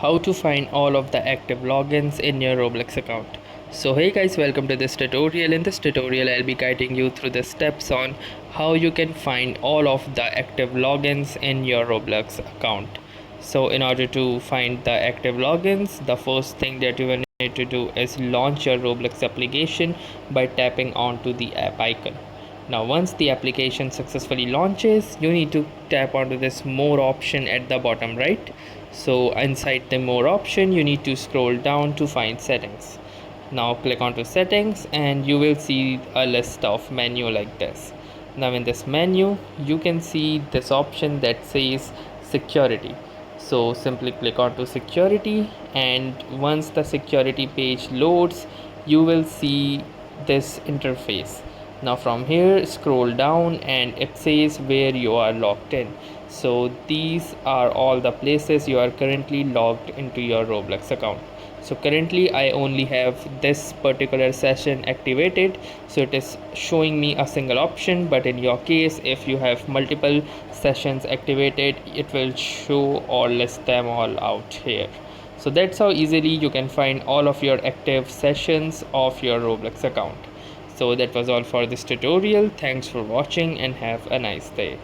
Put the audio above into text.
how to find all of the active logins in your Roblox account. So hey guys, welcome to this tutorial. In this tutorial I'll be guiding you through the steps on how you can find all of the active logins in your Roblox account. So in order to find the active logins, the first thing that you will need to do is launch your Roblox application by tapping onto the app icon. Now once the application successfully launches, you need to tap onto this more option at the bottom right. So inside the more option, you need to scroll down to find settings. Now click onto settings and you will see a list of menu like this. Now in this menu you can see this option that says security. So simply click onto security, and once the security page loads you will see this interface. Now from here scroll down and it says where you are logged in. So these are all the places you are currently logged into your Roblox account. So currently I only have this particular session activated, so it is showing me a single option, but in your case if you have multiple sessions activated it will show or list them all out here. So that's how easily you can find all of your active sessions of your Roblox account. So that was all for this tutorial. Thanks for watching and have a nice day.